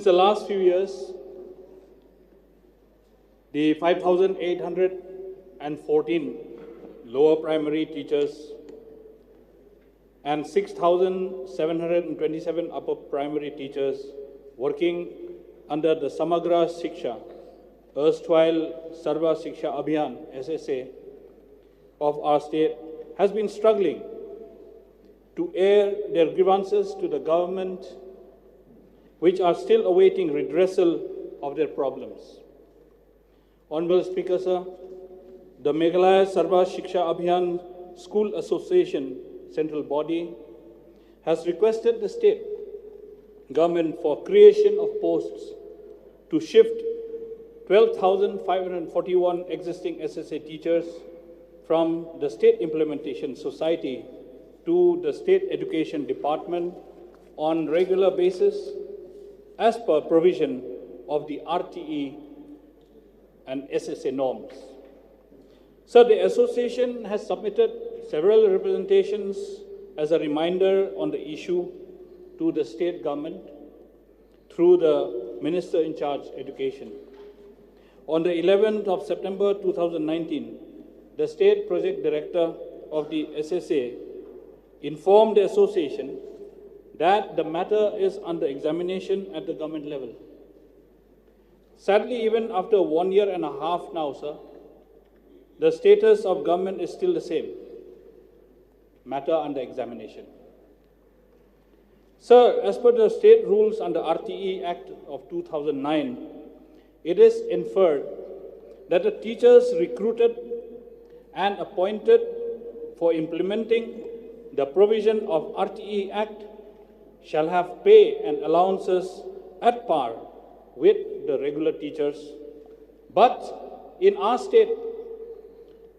In the last few years, the 5,814 lower primary teachers and 6,727 upper primary teachers working under the Samagra Shiksha, erstwhile Sarva Shiksha Abhiyan, SSA, of our state has been struggling to air their grievances to the government, which are still awaiting redressal of their problems. Honorable Speaker, sir, the Meghalaya Sarva Shiksha Abhiyan School Association, central body, has requested the state government for creation of posts to shift 12,541 existing SSA teachers from the State Implementation Society to the State Education Department on regular basis as per provision of the RTE and SSA norms. So the association has submitted several representations as a reminder on the issue to the state government through the Minister in charge Education. On the 11th of September 2019, the State Project Director of the SSA informed the association that the matter is under examination at the government level. Sadly, even after 1 year and a half now, sir, the status of government is still the same. Matter under examination. Sir, as per the state rules under RTE Act of 2009, it is inferred that the teachers recruited and appointed for implementing the provision of RTE Act shall have pay and allowances at par with the regular teachers. But in our state,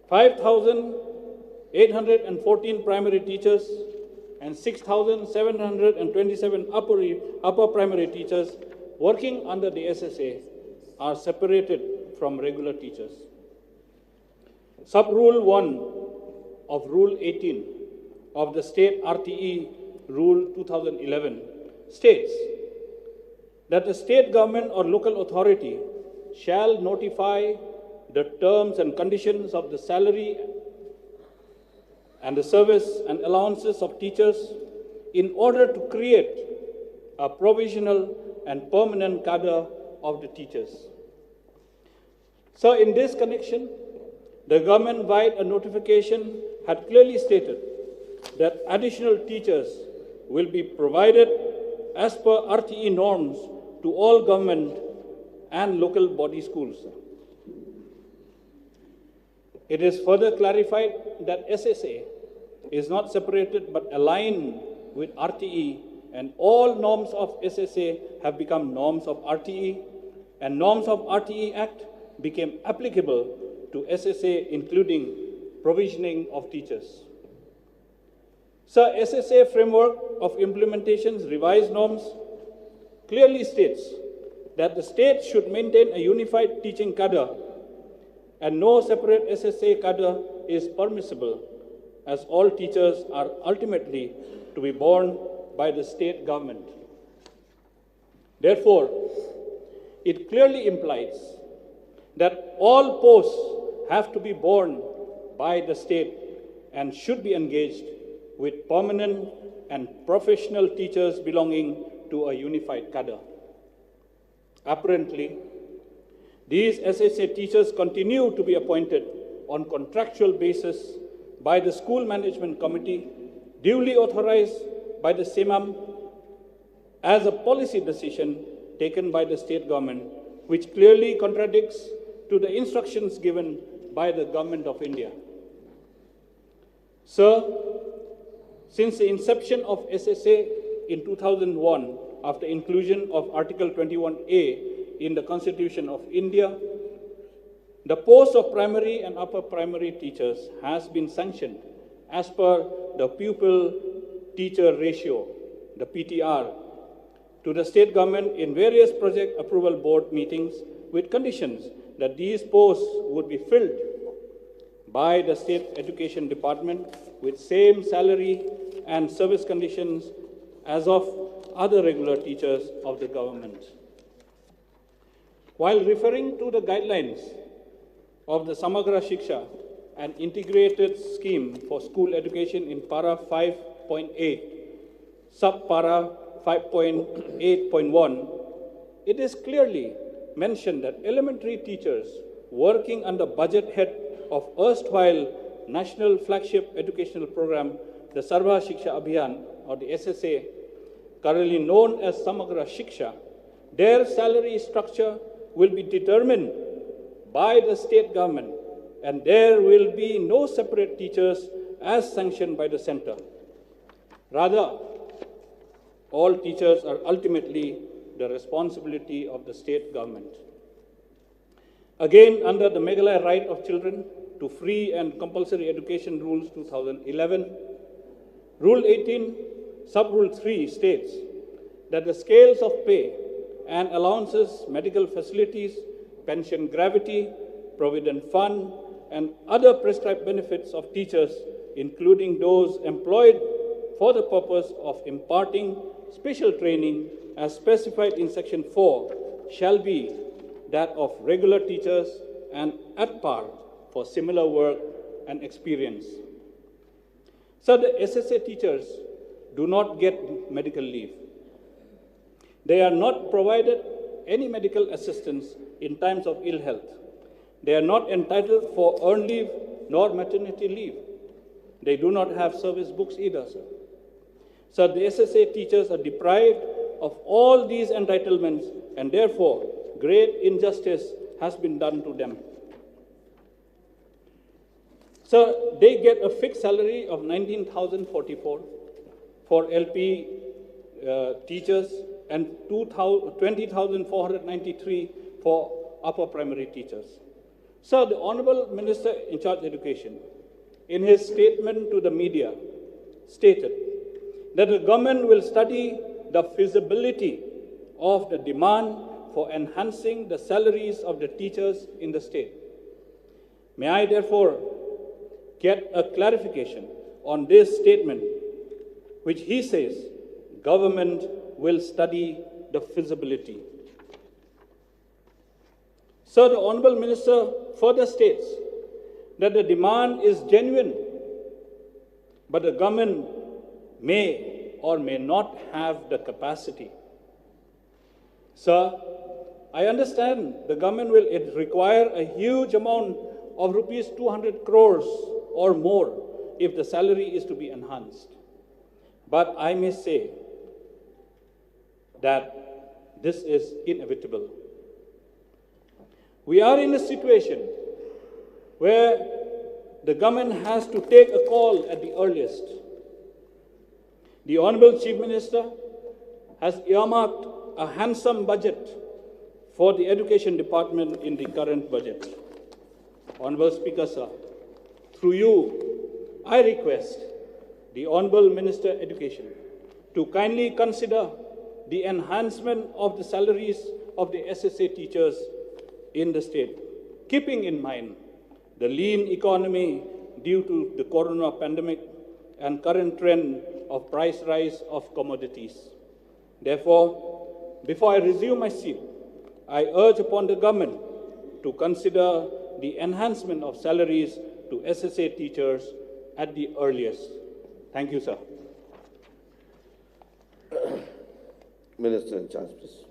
5,814 primary teachers and 6,727 upper primary teachers working under the SSA are separated from regular teachers. Sub-Rule 1 of Rule 18 of the State RTE Rule 2011 states that the state government or local authority shall notify the terms and conditions of the salary and the service and allowances of teachers in order to create a provisional and permanent cadre of the teachers. So in this connection, the government via a notification had clearly stated that additional teachers will be provided as per RTE norms to all government and local body schools. It is further clarified that SSA is not separated but aligned with RTE, and all norms of SSA have become norms of RTE, and norms of RTE Act became applicable to SSA, including provisioning of teachers. So SSA framework of implementation's revised norms clearly states that the state should maintain a unified teaching cadre and no separate SSA cadre is permissible, as all teachers are ultimately to be borne by the state government. Therefore, it clearly implies that all posts have to be borne by the state and should be engaged with permanent and professional teachers belonging to a unified cadre. Apparently, these SSA teachers continue to be appointed on contractual basis by the School Management Committee, duly authorized by the SEMAM as a policy decision taken by the state government, which clearly contradicts to the instructions given by the Government of India. Sir, since the inception of SSA in 2001, after inclusion of Article 21A in the Constitution of India, the post of primary and upper primary teachers has been sanctioned as per the pupil-teacher ratio, the PTR, to the state government in various project approval board meetings with conditions that these posts would be filled by the State Education Department with same salary and service conditions as of other regular teachers of the government. While referring to the guidelines of the Samagra Shiksha, an integrated scheme for school education in Para 5.8, Sub-Para 5.8.1, it is clearly mentioned that elementary teachers working under budget head of erstwhile National Flagship Educational Program, the Sarva Shiksha Abhiyan, or the SSA, currently known as Samagra Shiksha, their salary structure will be determined by the state government, and there will be no separate teachers as sanctioned by the center. Rather, all teachers are ultimately the responsibility of the state government. Again, under the Meghalaya Right of Children to Free and Compulsory Education Rules 2011, Rule 18, Sub-Rule 3 states that the scales of pay and allowances, medical facilities, pension gravity, provident fund, and other prescribed benefits of teachers, including those employed for the purpose of imparting special training as specified in Section 4, shall be that of regular teachers and at par for similar work and experience. So the SSA teachers do not get medical leave. They are not provided any medical assistance in times of ill health. They are not entitled for earned leave nor maternity leave. They do not have service books either, sir. So the SSA teachers are deprived of all these entitlements, and therefore great injustice has been done to them. So they get a fixed salary of 19,044 for LP teachers and 20,493 for upper primary teachers. So the Honorable Minister in charge of Education, in his statement to the media, stated that the government will study the feasibility of the demand for enhancing the salaries of the teachers in the state. May I therefore get a clarification on this statement, which he says government will study the feasibility. So the Honorable Minister further states that the demand is genuine, but the government may or may not have the capacity. Sir, I understand the government will require a huge amount of rupees 200 crores or more if the salary is to be enhanced. But I may say that this is inevitable. We are in a situation where the government has to take a call at the earliest. The Honorable Chief Minister has earmarked a handsome budget for the Education Department in the current budget. Honorable Speaker, sir, through you, I request the Honorable Minister Education to kindly consider the enhancement of the salaries of the SSA teachers in the state, keeping in mind the lean economy due to the corona pandemic and current trend of price rise of commodities. Therefore, before I resume my seat, I urge upon the government to consider the enhancement of salaries to SSA teachers at the earliest. Thank you, sir. Minister in charge, please.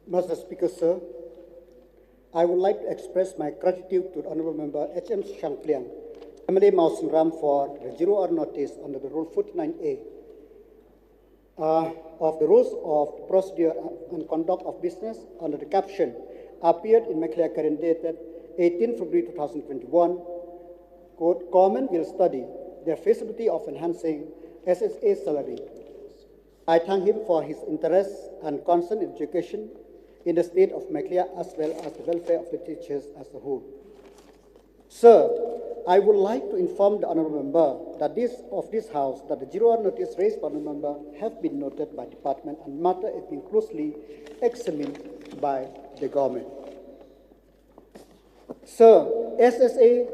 Mr. Speaker, sir, I would like to express my gratitude to the Honourable Member H.M. Shangpliang, MLA Mausin Ram, for the zero-hour notice under the Rule 49A of the Rules of Procedure and Conduct of Business under the caption appeared in Meghalaya Current dated 18 February 2021. Quote, government will study the feasibility of enhancing SSA salary. I thank him for his interest and concern in education in the state of Meghalaya as well as the welfare of the teachers as a whole. Sir, I would like to inform the Honourable Member that this House that the zero-hour notice raised by the member have been noted by department and matter is being closely examined by the government. Sir, SSA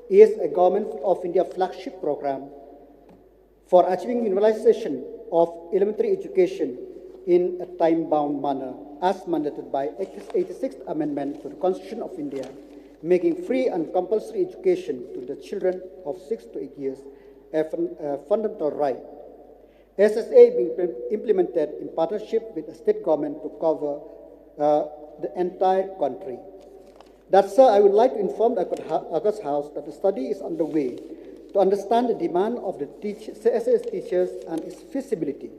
is a Government of India flagship program for achieving universalization of elementary education in a time-bound manner, as mandated by 86th Amendment to the Constitution of India, making free and compulsory education to the children of 6 to 8 years a fundamental right. SSA being implemented in partnership with the state government to cover the entire country. That, sir, I would like to inform the August House that the study is underway to understand the demand of the SSA teachers and its feasibility.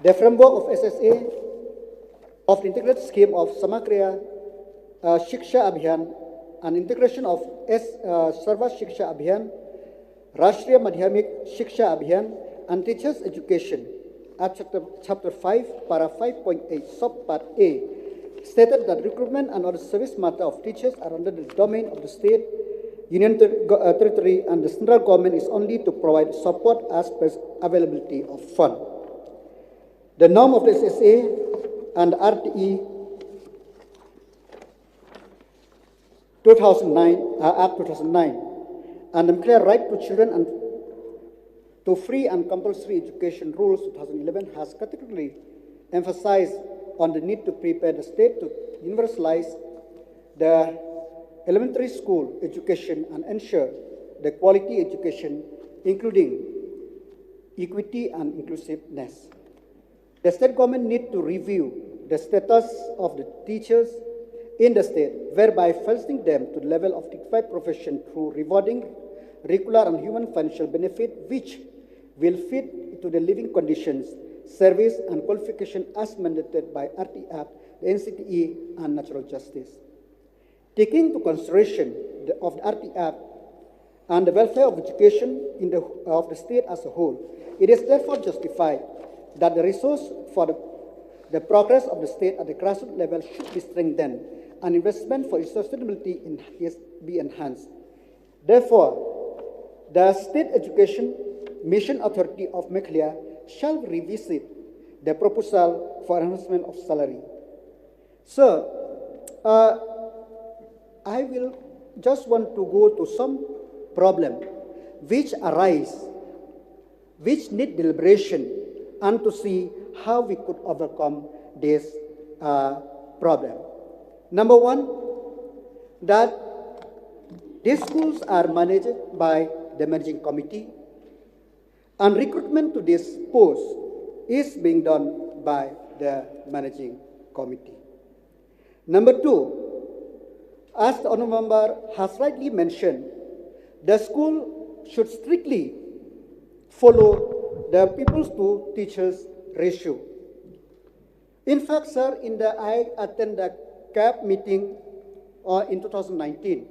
The framework of SSA of the integrated scheme of Samagra Shiksha Abhiyan and integration of Sarva Shiksha Abhiyan, Rashtriya Madhyamik Shiksha Abhiyan, and teachers' education at chapter 5, para 5.8, subpart A, stated that recruitment and other service matter of teachers are under the domain of the state, union territory, and the central government is only to provide support as per availability of fund. The norm of the SSA and RTE Act 2009 and the clear right to children and to free and compulsory education rules 2011 has categorically emphasized on the need to prepare the state to universalize the elementary school education and ensure the quality education, including equity and inclusiveness. The state government need to review the status of the teachers in the state, whereby fostering them to the level of dignified profession through rewarding regular and human financial benefit, which will fit into the living conditions, service, and qualification as mandated by RT Act, the NCTE, and natural justice. Taking into consideration of the RT Act and the welfare of education of the state as a whole, it is therefore justified that the resource for the progress of the state at the grassroots level should be strengthened and investment for its sustainability be enhanced. Therefore, the State Education Mission Authority of Meghalaya shall revisit the proposal for enhancement of salary. Sir, I will just want to go to some problem which arise, which need deliberation, and to see how we could overcome this problem. Number one, that these schools are managed by the managing committee, and recruitment to this post is being done by the managing committee. Number two, as the Honourable Member has rightly mentioned, the school should strictly follow the pupils to teachers ratio. In fact, sir, I attended the CAB meeting in 2019,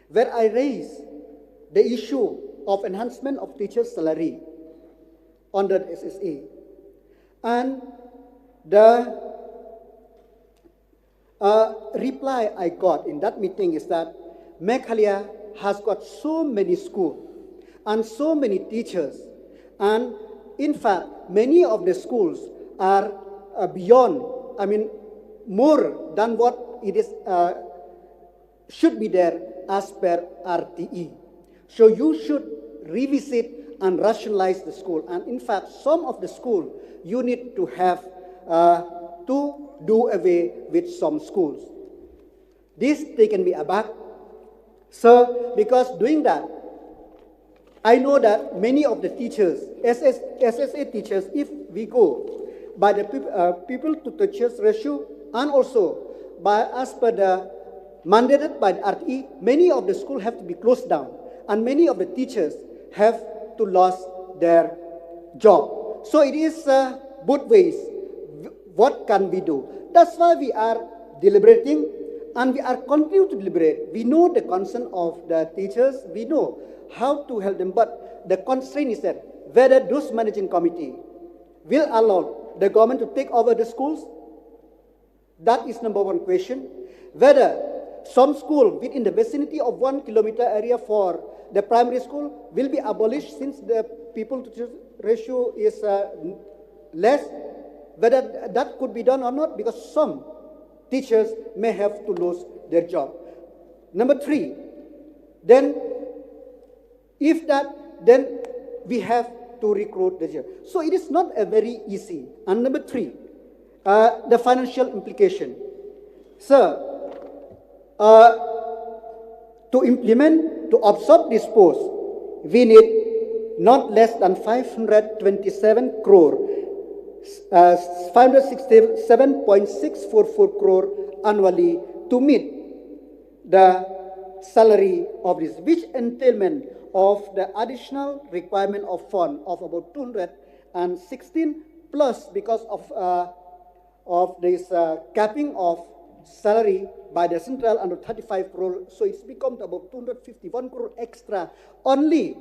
where I raised the issue of enhancement of teachers' salary under the SSA. And the reply I got in that meeting is that Meghalaya has got so many schools and so many teachers, and in fact, many of the schools are beyond, more than what it is should be there as per RTE. So you should revisit and rationalize the school. And in fact, some of the school you need to have to do away with some schools. This taken me aback, sir, because doing that, I know that many of the teachers, SSA teachers, if we go by the people to teachers ratio, and also by as per the mandated by the RTE, many of the schools have to be closed down, and many of the teachers have to lose their job. So it is both ways. What can we do? That's why we are deliberating, and we are continue to deliberate. We know the concern of the teachers. We know how to help them, but the constraint is that whether those managing committee will allow the government to take over the schools. That is number one question. Whether some school within the vicinity of 1 kilometer area for the primary school will be abolished since the people to ratio is less, whether that could be done or not, because some teachers may have to lose their job. Number three, then if that, then we have to recruit the teacher. So it is not a very easy. And number three, the financial implication. Sir, to implement, to absorb this post, we need not less than 527 crore, 567.644 crore annually to meet the salary of this, which entailment of the additional requirement of fund of about 216 plus because of this capping of salary by the central under 35 crore, so it's become about 251 crore extra only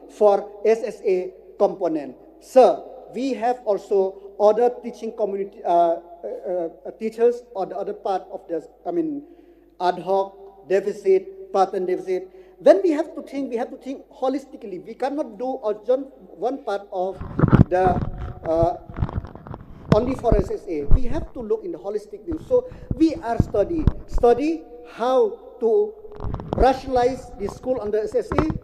for SSA component. Sir, we have also other teaching community teachers on the other part of the, ad hoc deficit, pattern deficit. When we have to think holistically. We cannot do just one part of the only for SSA. We have to look in the holistic view. So we are study how to rationalize the school under SSA.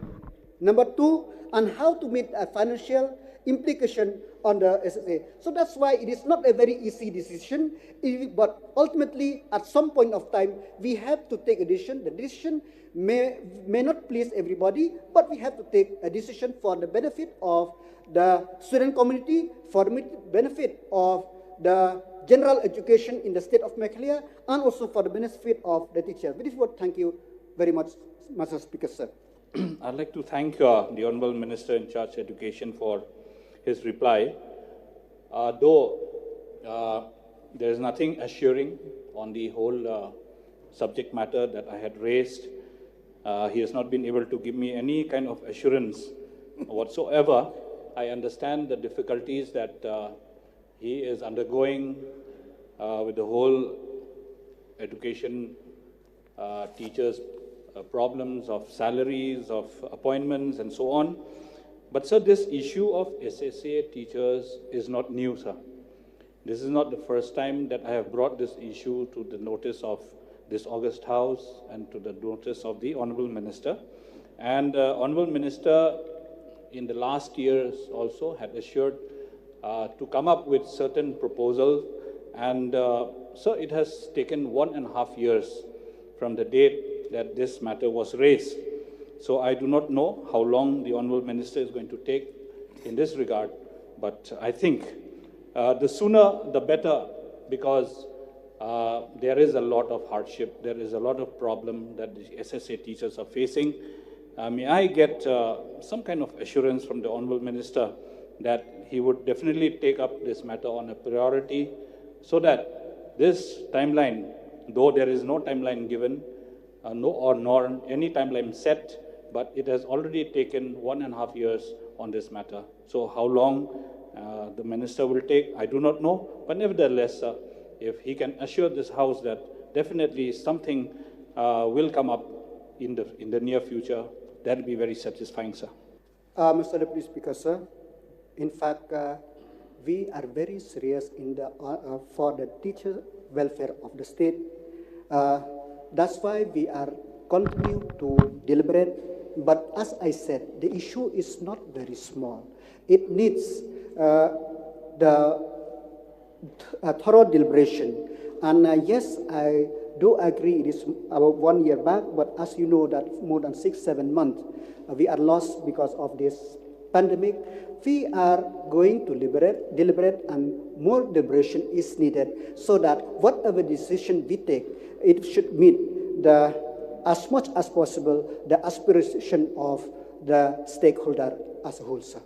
Number two, and how to meet a financial implication on the SSA. So that's why it is not a very easy decision, but ultimately at some point of time, we have to take a decision. The decision may not please everybody, but we have to take a decision for the benefit of the student community, for the benefit of the general education in the state of Meghalaya, and also for the benefit of the teacher. With this word, thank you very much, Mr. Speaker, sir. I'd like to thank the Honorable Minister in charge of Education for his reply. Though there is nothing assuring on the whole subject matter that I had raised, he has not been able to give me any kind of assurance whatsoever. I understand the difficulties that he is undergoing with the whole education teachers' problems of salaries, of appointments, and so on. But, sir, this issue of SSA teachers is not new, sir. This is not the first time that I have brought this issue to the notice of this August House and to the notice of the Honorable Minister. And Honorable Minister, in the last years also, had assured to come up with certain proposals. And, sir, it has taken 1.5 years from the date that this matter was raised. So I do not know how long the Honorable Minister is going to take in this regard, but I think the sooner the better, because there is a lot of hardship, there is a lot of problem that the SSA teachers are facing. May I get some kind of assurance from the Honorable Minister that he would definitely take up this matter on a priority, so that this timeline, though there is no timeline given, nor any timeline set, but it has already taken 1.5 years on this matter. So how long the minister will take, I do not know. But nevertheless, if he can assure this House that definitely something will come up in the near future, that will be very satisfying, sir. Mr. Deputy Speaker, sir, in fact, we are very serious in the for the teacher welfare of the state. That's why we are continue to deliberate. But as I said, the issue is not very small. It needs the thorough deliberation. And yes, I do agree it is about 1 year back, but as you know that more than 6-7 months, we are lost because of this pandemic. We are going to deliberate, and more deliberation is needed so that whatever decision we take, it should meet as much as possible the aspiration of the stakeholder as a whole, sir.